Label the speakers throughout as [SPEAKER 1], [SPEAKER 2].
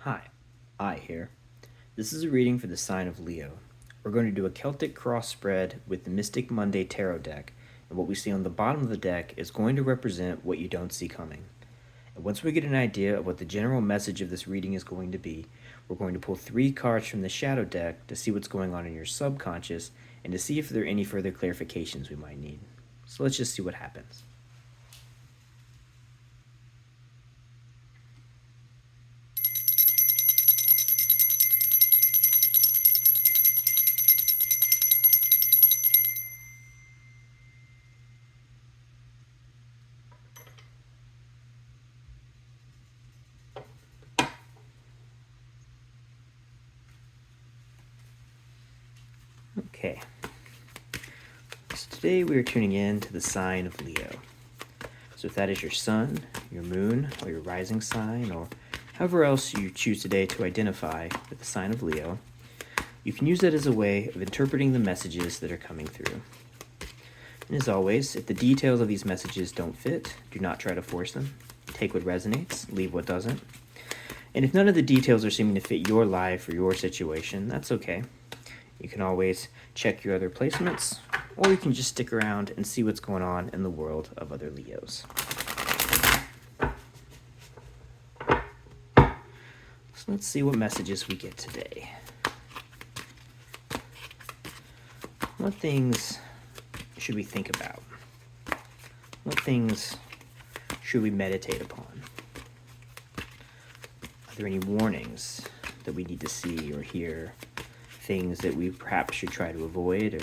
[SPEAKER 1] Hi, I here. This is a reading for the sign of Leo. We're going to do a Celtic cross spread with the Mystic Monday Tarot deck, and what we see on the bottom of the deck is going to represent what you don't see coming. And once we get an idea of what the general message of this reading is going to be, we're going to pull 3 cards from the shadow deck to see what's going on in your subconscious and to see if there are any further clarifications we might need. So let's just see what happens. Okay. So today we are tuning in to the sign of Leo. So if that is your sun, your moon, or your rising sign, or however else you choose today to identify with the sign of Leo, you can use that as a way of interpreting the messages that are coming through. And as always, if the details of these messages don't fit, do not try to force them. Take what resonates, leave what doesn't. And if none of the details are seeming to fit your life or your situation, that's okay. You can always check your other placements, or you can just stick around and see what's going on in the world of other Leos. So let's see what messages we get today. What things should we think about? What things should we meditate upon? Are there any warnings that we need to see or hear? Things that we perhaps should try to avoid, or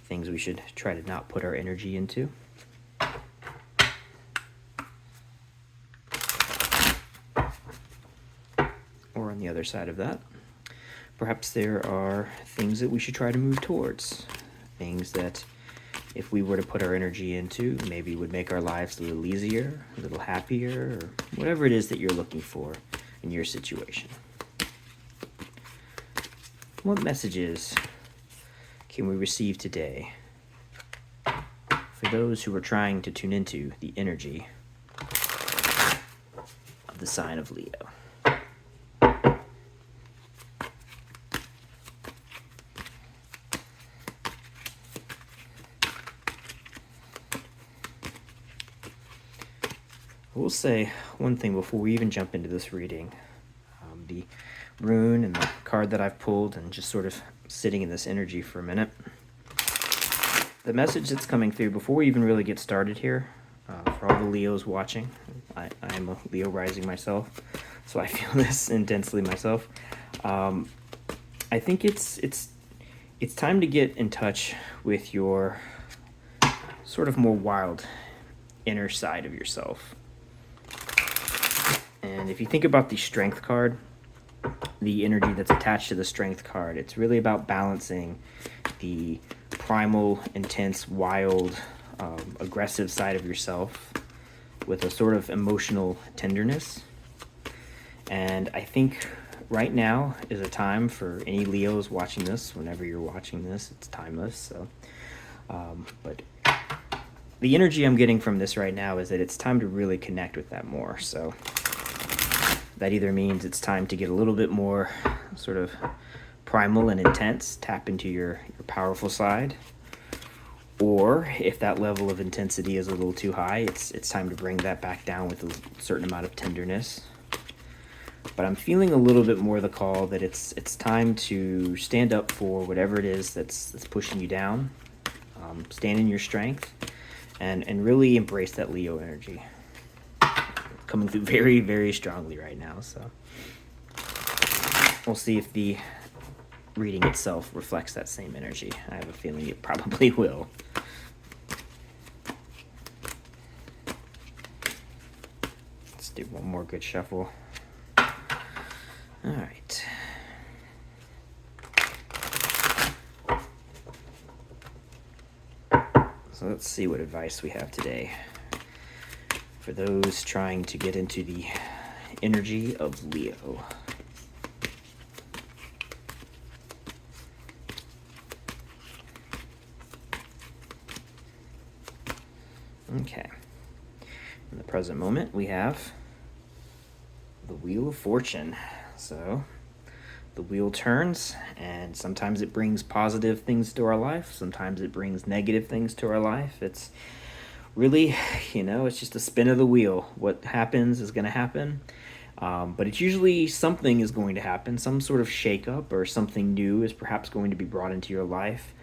[SPEAKER 1] things we should try to not put our energy into? Or on the other side of that, perhaps there are things that we should try to move towards. Things that if we were to put our energy into, maybe would make our lives a little easier, a little happier, or whatever it is that you're looking for in your situation. What messages can we receive today for those who are trying to tune into the energy of the sign of Leo? I will say one thing before we even jump into this reading. The rune and the card that I've pulled and just sort of sitting in this energy for a minute. The message that's coming through before we even really get started here, for all the Leos watching, I am a Leo rising myself, so I feel this intensely myself. I think it's time to get in touch with your sort of more wild inner side of yourself. And if you think about the strength card, the energy that's attached to the strength card, it's really about balancing the primal, intense, wild, aggressive side of yourself with a sort of emotional tenderness. And I think right now is a time for any Leos watching this. Whenever you're watching this, it's timeless. So, but the energy I'm getting from this right now is that it's time to really connect with that more. So that either means it's time to get a little bit more sort of primal and intense, tap into your powerful side. Or if that level of intensity is a little too high, it's time to bring that back down with a certain amount of tenderness. But I'm feeling a little bit more the call that it's time to stand up for whatever it is that's pushing you down. Stand in your strength and really embrace that Leo energy. Coming through very, very strongly right now, so we'll see if the reading itself reflects that same energy. I have a feeling it probably will. Let's do one more good shuffle. All right. So let's see what advice we have today for those trying to get into the energy of Leo. Okay. In the present moment, we have the Wheel of Fortune. So the wheel turns, and sometimes it brings positive things to our life, sometimes it brings negative things to our life. It's really, it's just a spin of the wheel. What happens is going to happen. But it's usually something is going to happen, some sort of shakeup or something new is perhaps going to be brought into your life.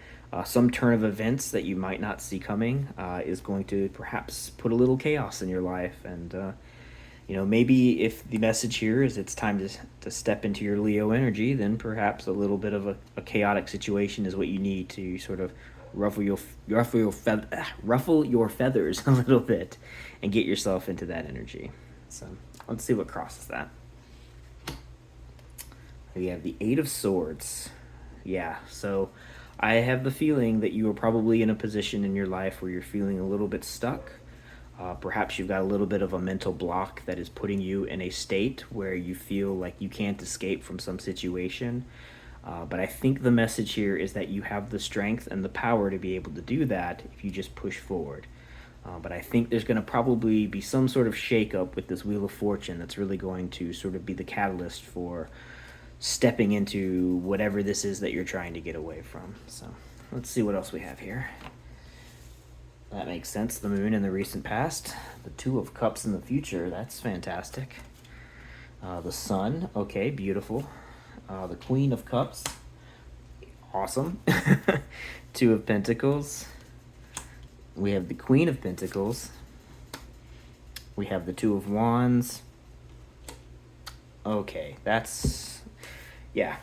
[SPEAKER 1] Some turn of events that you might not see coming is going to perhaps put a little chaos in your life. And, maybe if the message here is it's time to step into your Leo energy, then perhaps a little bit of a chaotic situation is what you need to sort of ruffle your feathers a little bit and get yourself into that energy. So let's see what crosses that. We have the Eight of Swords. Yeah, so I have the feeling that you are probably in a position in your life where you're feeling a little bit stuck. Perhaps you've got a little bit of a mental block that is putting you in a state where you feel like you can't escape from some situation. But I think the message here is that you have the strength and the power to be able to do that if you just push forward. But I think there's going to probably be some sort of shakeup with this Wheel of Fortune that's really going to sort of be the catalyst for stepping into whatever this is that you're trying to get away from. So let's see what else we have here. That makes sense. The Moon in the recent past. The Two of Cups in the future. That's fantastic. The Sun. Okay, beautiful. The Queen of Cups. Awesome. Two of Pentacles. We have the Queen of Pentacles. We have the Two of Wands. Okay, yeah.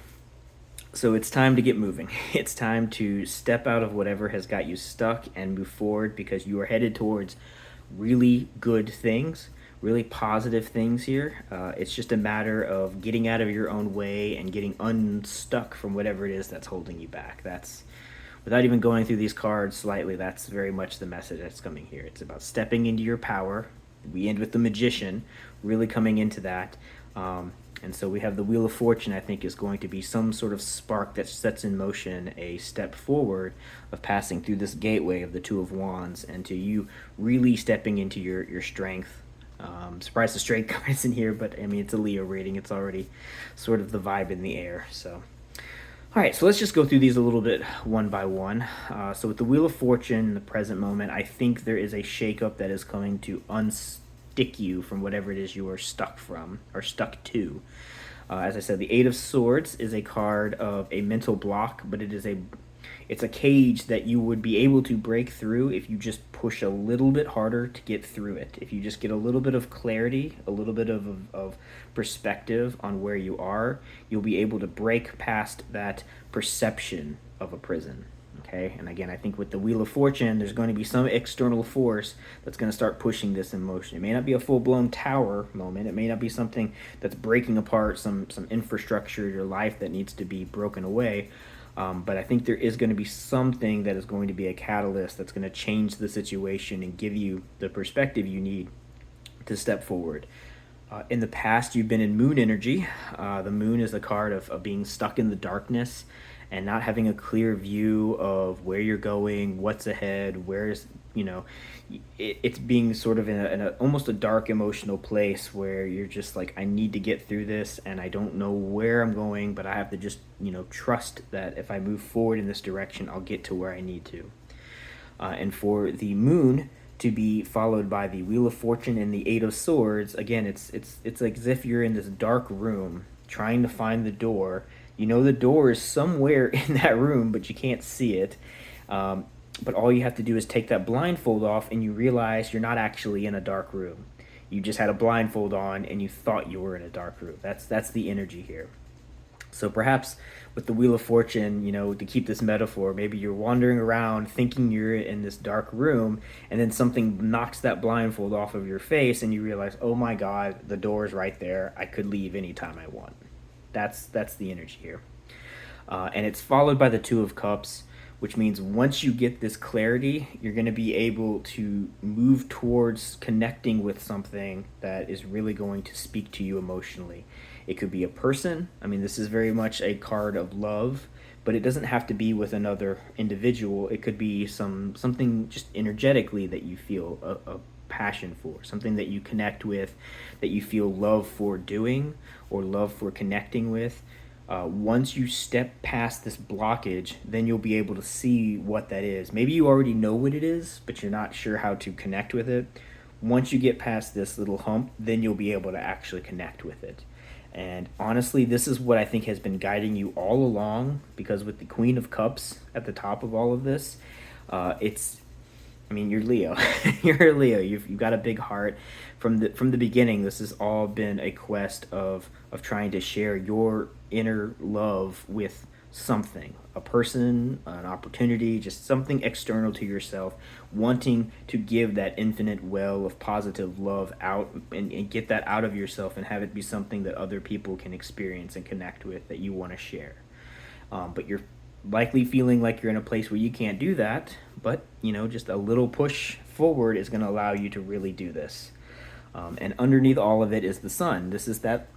[SPEAKER 1] So it's time to get moving. It's time to step out of whatever has got you stuck and move forward, because you are headed towards really good things, really positive things here. It's just a matter of getting out of your own way and getting unstuck from whatever it is that's holding you back. Without even going through these cards slightly, that's very much the message that's coming here. It's about stepping into your power. We end with the Magician, really coming into that. And so we have the Wheel of Fortune, I think, is going to be some sort of spark that sets in motion a step forward of passing through this gateway of the Two of Wands and to you really stepping into your strength. Surprised the strength card is in here, but I mean, it's a Leo reading. It's already sort of the vibe in the air. So, all right, so let's just go through these a little bit one by one. So with the Wheel of Fortune in the present moment, I think there is a shakeup that is coming to unstick you from whatever it is you are stuck from or stuck to. As I said, the Eight of Swords is a card of a mental block, but it's a cage that you would be able to break through if you just push a little bit harder to get through it. If you just get a little bit of clarity, a little bit of perspective on where you are, you'll be able to break past that perception of a prison. Okay, and again, I think with the Wheel of Fortune, there's going to be some external force that's going to start pushing this in motion. It may not be a full-blown tower moment. It may not be something that's breaking apart some infrastructure of your life that needs to be broken away. But I think there is going to be something that is going to be a catalyst that's going to change the situation and give you the perspective you need to step forward. In the past, you've been in Moon energy. The Moon is a card of being stuck in the darkness and not having a clear view of where you're going, what's ahead, it's being sort of in a almost a dark emotional place where you're just like, I need to get through this and I don't know where I'm going, but I have to just, trust that if I move forward in this direction, I'll get to where I need to. And for the Moon to be followed by the Wheel of Fortune and the Eight of Swords, again, it's like as if you're in this dark room trying to find the door. The door is somewhere in that room, but you can't see it. But all you have to do is take that blindfold off and you realize you're not actually in a dark room. You just had a blindfold on and you thought you were in a dark room. That's the energy here. So perhaps with the Wheel of Fortune, to keep this metaphor, maybe you're wandering around thinking you're in this dark room, and then something knocks that blindfold off of your face and you realize, oh my God, the door is right there. I could leave anytime I want. That's the energy here. And it's followed by the Two of Cups, which means once you get this clarity, you're going to be able to move towards connecting with something that is really going to speak to you emotionally. It could be a person. I mean, this is very much a card of love, but it doesn't have to be with another individual. It could be something just energetically that you feel passion for, something that you connect with, that you feel love for doing or love for connecting with. Once you step past this blockage, then you'll be able to see what that is. Maybe you already know what it is, but you're not sure how to connect with it. Once you get past this little hump, then you'll be able to actually connect with it. And honestly, this is what I think has been guiding you all along, because with the Queen of Cups at the top of all of this, it's, I mean, you're Leo. You're a Leo. You've got a big heart. From the beginning, this has all been a quest of trying to share your inner love with something, a person, an opportunity, just something external to yourself, wanting to give that infinite well of positive love out, and get that out of yourself and have it be something that other people can experience and connect with, that you want to share. But you're likely feeling like you're in a place where you can't do that, but just a little push forward is going to allow you to really do this. And underneath all of it is the sun. This is that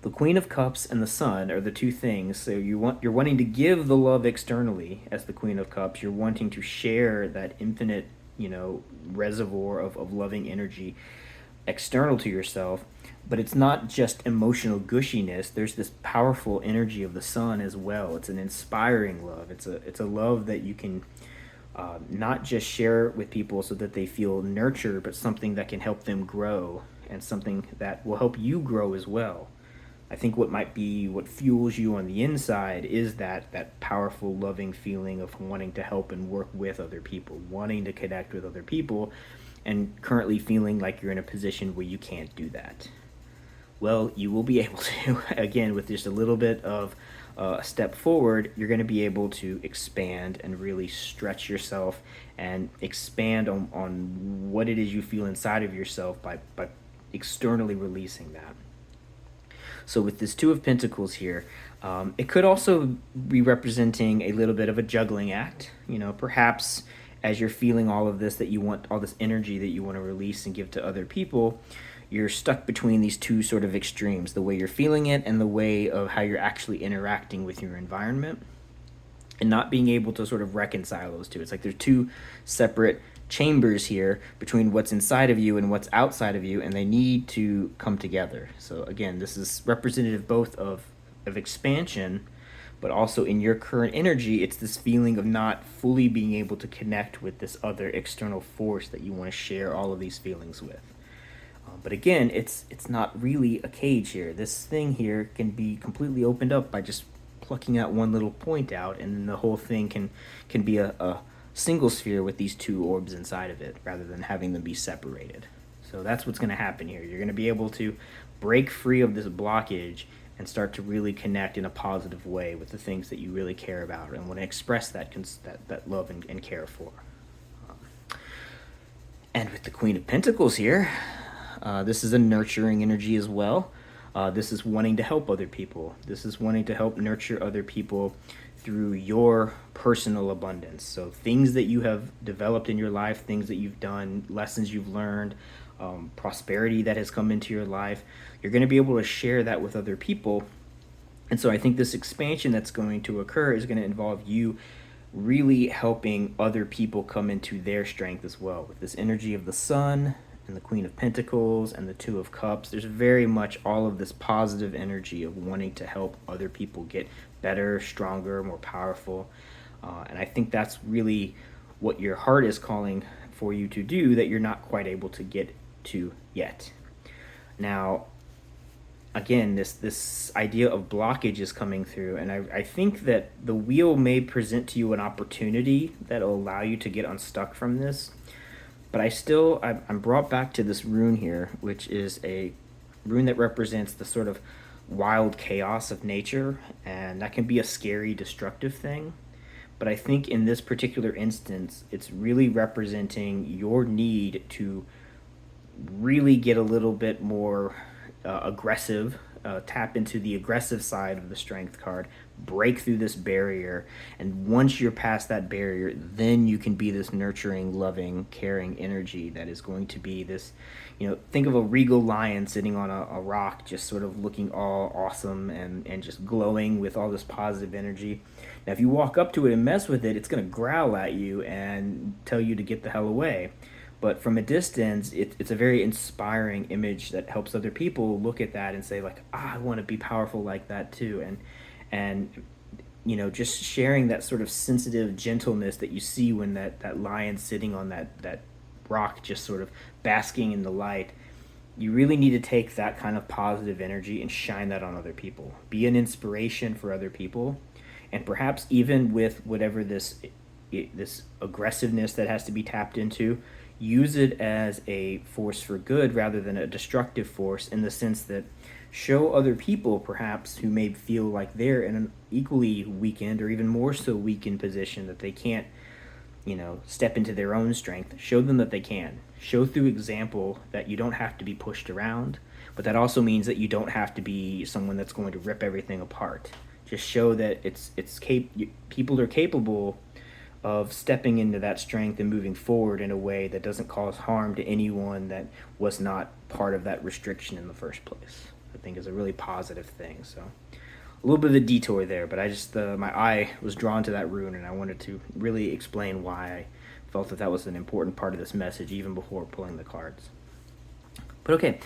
[SPEAKER 1] the Queen of Cups and the sun are the two things. So you're wanting to give the love externally as the Queen of Cups. You're wanting to share that infinite, reservoir of loving energy external to yourself. But it's not just emotional gushiness. There's this powerful energy of the sun as well. It's an inspiring love. It's a love that you can not just share with people so that they feel nurtured, but something that can help them grow, and something that will help you grow as well. I think what fuels you on the inside is that powerful, loving feeling of wanting to help and work with other people, wanting to connect with other people, and currently feeling like you're in a position where you can't do that. Well, you will be able to. Again, with just a little bit of a step forward, you're going to be able to expand and really stretch yourself and expand on what it is you feel inside of yourself by externally releasing that. So with this Two of Pentacles here, it could also be representing a little bit of a juggling act. Perhaps as you're feeling all of this, that you want all this energy that you want to release and give to other people, you're stuck between these two sort of extremes, the way you're feeling it and the way of how you're actually interacting with your environment, and not being able to sort of reconcile those two. It's like there's two separate chambers here between what's inside of you and what's outside of you, and they need to come together. So again, this is representative both of expansion, but also in your current energy, it's this feeling of not fully being able to connect with this other external force that you want to share all of these feelings with. But again, it's not really a cage here. This thing here can be completely opened up by just plucking that one little point out, and then the whole thing can be a single sphere with these two orbs inside of it, rather than having them be separated. So that's what's going to happen here. You're going to be able to break free of this blockage and start to really connect in a positive way with the things that you really care about and want to express that love and care for. And with the Queen of Pentacles here, this is a nurturing energy as well. This is wanting to help other people. This is wanting to help nurture other people through your personal abundance. So things that you have developed in your life, things that you've done, lessons you've learned, prosperity that has come into your life, you're going to be able to share that with other people. And so I think this expansion that's going to occur is going to involve you really helping other people come into their strength as well. With this energy of the sun and the Queen of Pentacles and the Two of Cups, there's very much all of this positive energy of wanting to help other people get better, stronger, more powerful. And I think that's really what your heart is calling for you to do, that you're not quite able to get to yet. Now, again, this idea of blockage is coming through, and I think that the wheel may present to you an opportunity that will allow you to get unstuck from this. But I'm brought back to this rune here, which is a rune that represents the sort of wild chaos of nature, and that can be a scary, destructive thing. But I think in this particular instance, it's really representing your need to really get a little bit more aggressive, tap into the aggressive side of the Strength card, break through this barrier, and once you're past that barrier, then you can be this nurturing, loving, caring energy that is going to be this, think of a regal lion sitting on a rock, just sort of looking all awesome and just glowing with all this positive energy. Now, if you walk up to it and mess with it, it's going to growl at you and tell you to get the hell away. But from a distance, it's a very inspiring image that helps other people look at that and say like, ah, I want to be powerful like that too. And just sharing that sort of sensitive gentleness that you see when that lion sitting on that rock, just sort of basking in the light. You really need to take that kind of positive energy and shine that on other people. Be an inspiration for other people, and perhaps even with whatever this aggressiveness that has to be tapped into, use it as a force for good rather than a destructive force, in the sense that show other people perhaps who may feel like they're in an equally weakened or even more so weakened position, that they can't step into their own strength. Show them that they can. Show through example that you don't have to be pushed around, but that also means that you don't have to be someone that's going to rip everything apart. Just show that people are capable of stepping into that strength and moving forward in a way that doesn't cause harm to anyone that was not part of that restriction in the first place. I think is a really positive thing. So a little bit of a detour there, but I just my eye was drawn to that rune, and I wanted to really explain why I felt that was an important part of this message, even before pulling the cards. But okay,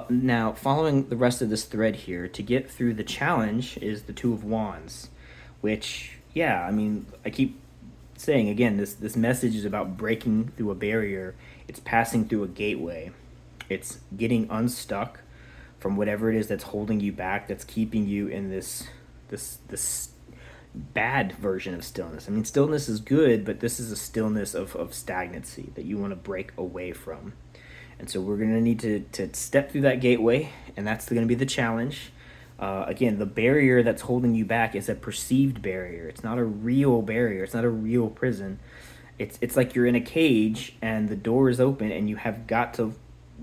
[SPEAKER 1] now following the rest of this thread here, to get through the challenge is the Two of Wands, which, yeah, I mean, I keep saying again, this message is about breaking through a barrier. It's passing through a gateway. It's getting unstuck from whatever it is that's holding you back, that's keeping you in this bad version of stillness. I mean, stillness is good, but this is a stillness of stagnancy that you want to break away from. And so we're going to need to step through that gateway, and that's going to be the challenge. Again, the barrier that's holding you back is a perceived barrier. It's not a real barrier. It's not a real prison. It's like you're in a cage and the door is open, and you have got to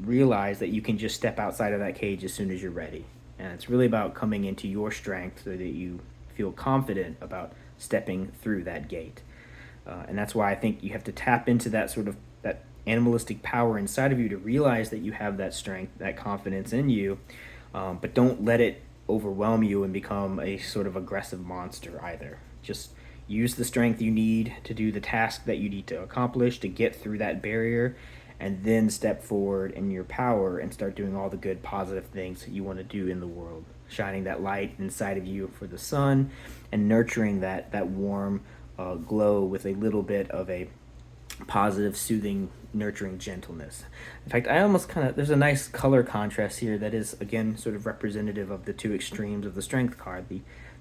[SPEAKER 1] realize that you can just step outside of that cage as soon as you're ready. And it's really about coming into your strength so that you feel confident about stepping through that gate. And that's why I think you have to tap into that sort of that animalistic power inside of you to realize that you have that strength, that confidence in you, but don't let it overwhelm you and become a sort of aggressive monster either. Just use the strength you need to do the task that you need to accomplish to get through that barrier, and then step forward in your power and start doing all the good positive things that you want to do in the world, shining that light inside of you for the sun, and nurturing that warm glow with a little bit of a positive, soothing, nurturing gentleness. In fact, I almost there's a nice color contrast here that is, again, sort of representative of the two extremes of the strength card,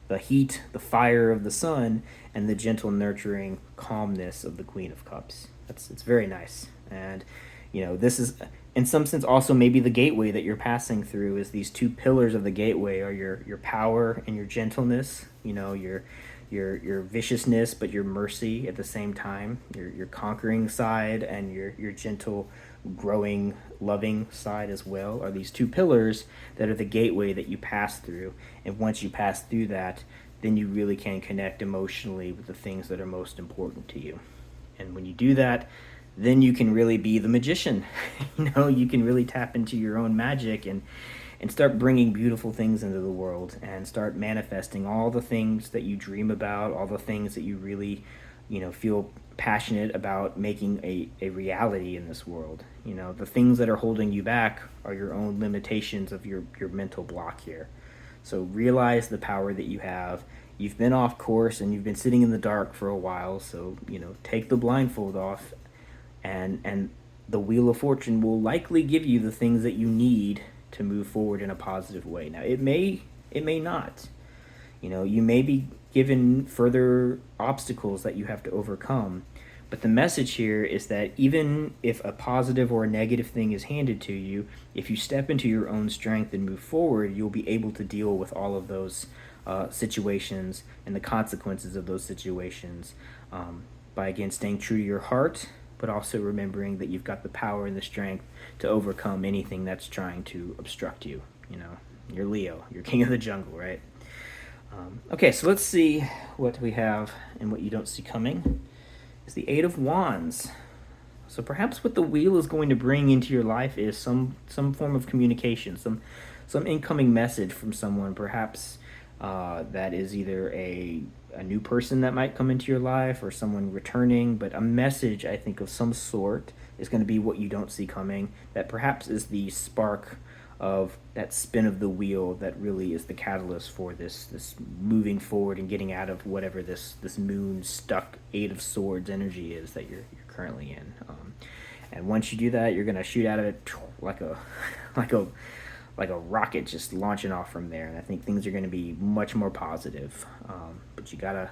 [SPEAKER 1] the heat, the fire of the sun, and the gentle, nurturing calmness of the Queen of Cups. It's very nice. And this is in some sense also maybe the gateway that you're passing through. Is these two pillars of the gateway are your power and your gentleness, your viciousness but your mercy at the same time, your conquering side and your gentle, growing, loving side as well, are these two pillars that are the gateway that you pass through. And once you pass through that, then you really can connect emotionally with the things that are most important to you. And when you do that, then you can really be the magician. You can really tap into your own magic and start bringing beautiful things into the world, and start manifesting all the things that you dream about, all the things that you really, feel passionate about making a reality in this world. The things that are holding you back are your own limitations of your mental block here. So realize the power that you have. You've been off course and you've been sitting in the dark for a while, so, take the blindfold off, and the Wheel of Fortune will likely give you the things that you need to move forward in a positive way. Now, it may not. You may be given further obstacles that you have to overcome, but the message here is that even if a positive or a negative thing is handed to you, if you step into your own strength and move forward, you'll be able to deal with all of those situations and the consequences of those situations by, again, staying true to your heart, but also remembering that you've got the power and the strength to overcome anything that's trying to obstruct you. You're Leo, you're king of the jungle, right? Okay, so let's see what we have and what you don't see coming. Is the Eight of Wands. So perhaps what the wheel is going to bring into your life is some form of communication, some incoming message from someone, perhaps that is either a new person that might come into your life or someone returning, but a message, I think, of some sort is going to be what you don't see coming. That perhaps is the spark of that spin of the wheel that really is the catalyst for this moving forward and getting out of whatever this moon stuck Eight of Swords energy is that you're currently in. And once you do that, you're gonna shoot out of it like a like a rocket, just launching off from there. And I think things are going to be much more positive. But you gotta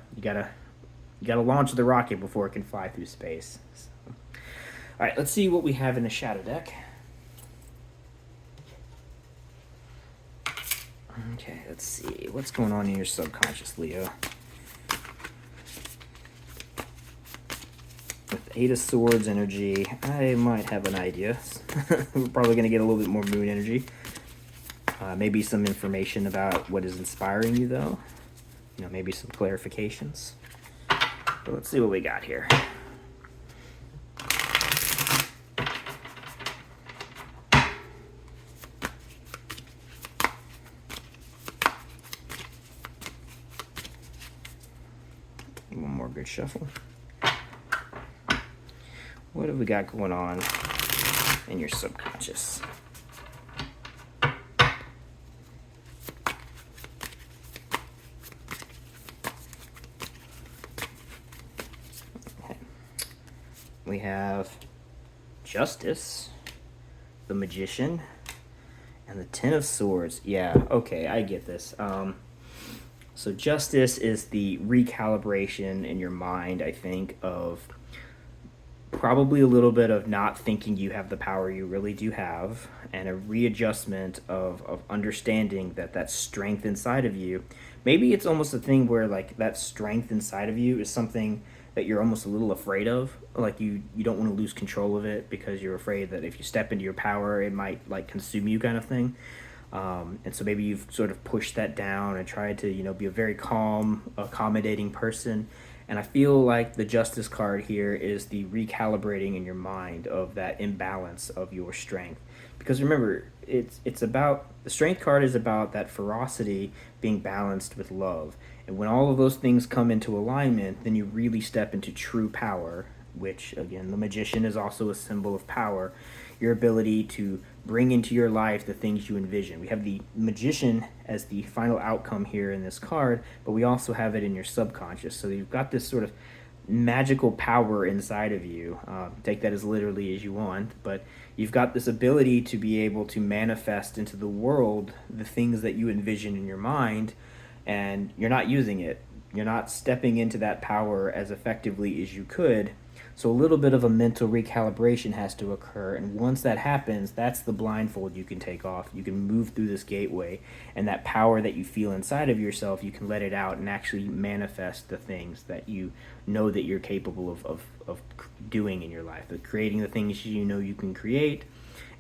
[SPEAKER 1] launch the rocket before it can fly through space. So. All right, let's see what we have in the shadow deck. Okay, let's see what's going on in your subconscious, Leo. With Eight of Swords energy, I might have an idea. We're probably going to get a little bit more moon energy. Maybe some information about what is inspiring you, though. Maybe some clarifications. But let's see what we got here. One more good shuffle. What have we got going on in your subconscious? We have Justice, the Magician, and the Ten of Swords. Yeah, okay, I get this. So Justice is the recalibration in your mind, I think, of probably a little bit of not thinking you have the power you really do have, and a readjustment of understanding that strength inside of you. Maybe it's almost a thing where, like, that strength inside of you is something that you're almost a little afraid of. Like, you don't want to lose control of it because you're afraid that if you step into your power, it might, like, consume you, kind of thing. And so maybe you've sort of pushed that down and tried to, be a very calm, accommodating person. And I feel like the Justice card here is the recalibrating in your mind of that imbalance of your strength. Because remember, it's about, the Strength card is about that ferocity being balanced with love. And when all of those things come into alignment, then you really step into true power, which, again, the Magician is also a symbol of power. Your ability to bring into your life the things you envision. We have the Magician as the final outcome here in this card, but we also have it in your subconscious. So you've got this sort of magical power inside of you. Take that as literally as you want, but you've got this ability to be able to manifest into the world the things that you envision in your mind, and you're not using it. You're not stepping into that power as effectively as you could. So a little bit of a mental recalibration has to occur, and once that happens, that's the blindfold you can take off. You can move through this gateway, and that power that you feel inside of yourself, you can let it out and actually manifest the things that you know that you're capable of doing in your life, of creating the things you know you can create,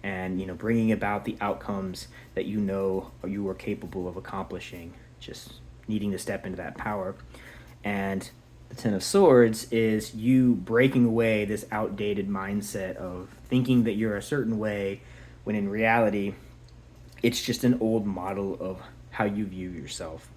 [SPEAKER 1] and bringing about the outcomes that you know you are capable of accomplishing, just needing to step into that power. And the Ten of Swords is you breaking away this outdated mindset of thinking that you're a certain way, when in reality, it's just an old model of how you view yourself.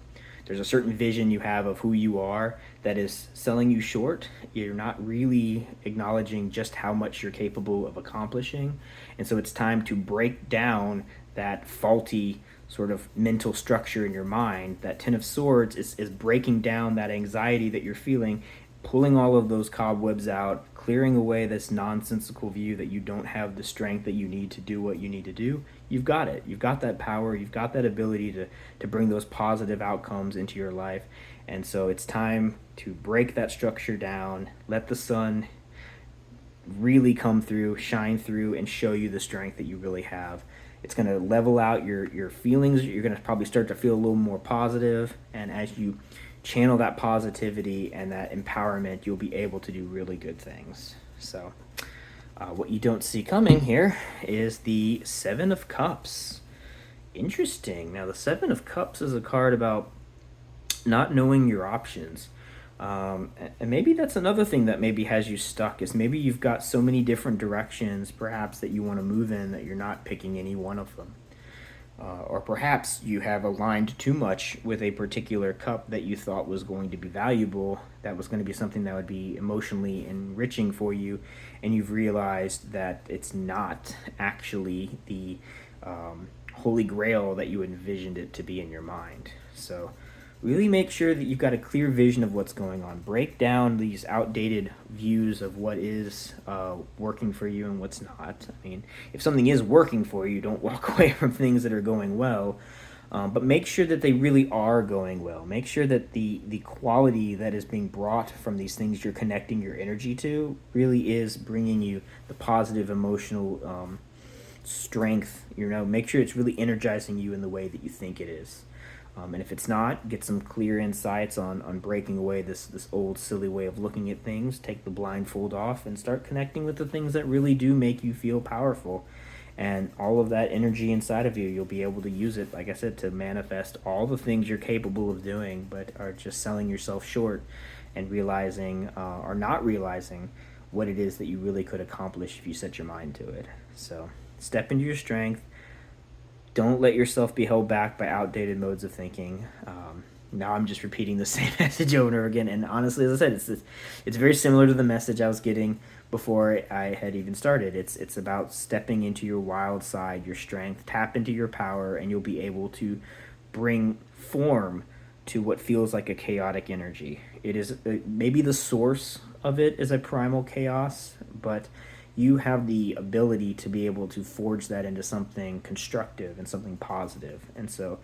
[SPEAKER 1] There's a certain vision you have of who you are that is selling you short. You're not really acknowledging just how much you're capable of accomplishing. And so it's time to break down that faulty sort of mental structure in your mind. That Ten of Swords is breaking down that anxiety that you're feeling, pulling all of those cobwebs out, clearing away this nonsensical view that you don't have the strength that you need to do what you need to do. You've got it. You've got that power. You've got that ability to bring those positive outcomes into your life. And so it's time to break that structure down, let the sun really come through, shine through, and show you the strength that you really have. It's going to level out your feelings. You're going to probably start to feel a little more positive. And as you channel that positivity and that empowerment, you'll be able to do really good things. So what you don't see coming here is the Seven of Cups. Interesting. Now, the Seven of Cups is a card about not knowing your options. And maybe that's another thing that maybe has you stuck, is maybe you've got so many different directions perhaps that you want to move in that you're not picking any one of them. Or perhaps you have aligned too much with a particular cup that you thought was going to be valuable, that was going to be something that would be emotionally enriching for you, and you've realized that it's not actually the holy grail that you envisioned it to be in your mind. So really make sure that you've got a clear vision of what's going on. Break down these outdated views of what is working for you and what's not. I mean, if something is working for you, don't walk away from things that are going well. But make sure that they really are going well. Make sure that the quality that is being brought from these things you're connecting your energy to really is bringing you the positive emotional strength. Make sure it's really energizing you in the way that you think it is. And if it's not, get some clear insights on breaking away this old silly way of looking at things. Take the blindfold off and start connecting with the things that really do make you feel powerful. And all of that energy inside of you, you'll be able to use it, like I said, to manifest all the things you're capable of doing, but are just selling yourself short and realizing or not realizing what it is that you really could accomplish if you set your mind to it. So step into your strength. Don't let yourself be held back by outdated modes of thinking. Now I'm just repeating the same message over and over again. And honestly, as I said, it's very similar to the message I was getting before I had even started. It's about stepping into your wild side, your strength, tap into your power, and you'll be able to bring form to what feels like a chaotic energy. It is maybe the source of it is a primal chaos, but you have the ability to be able to forge that into something constructive and something positive. And so,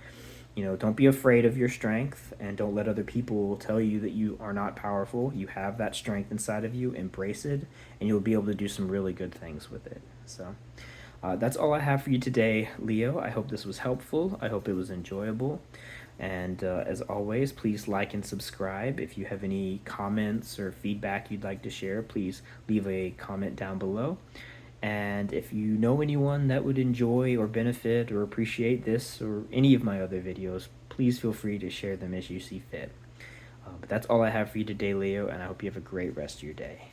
[SPEAKER 1] don't be afraid of your strength, and don't let other people tell you that you are not powerful. You have that strength inside of you. Embrace it, and you'll be able to do some really good things with it. So that's all I have for you today, Leo. I hope this was helpful. I hope it was enjoyable. And as always, please like and subscribe. If you have any comments or feedback you'd like to share, please leave a comment down below. And if you know anyone that would enjoy or benefit or appreciate this or any of my other videos, please feel free to share them as you see fit. But that's all I have for you today, Leo, and I hope you have a great rest of your day.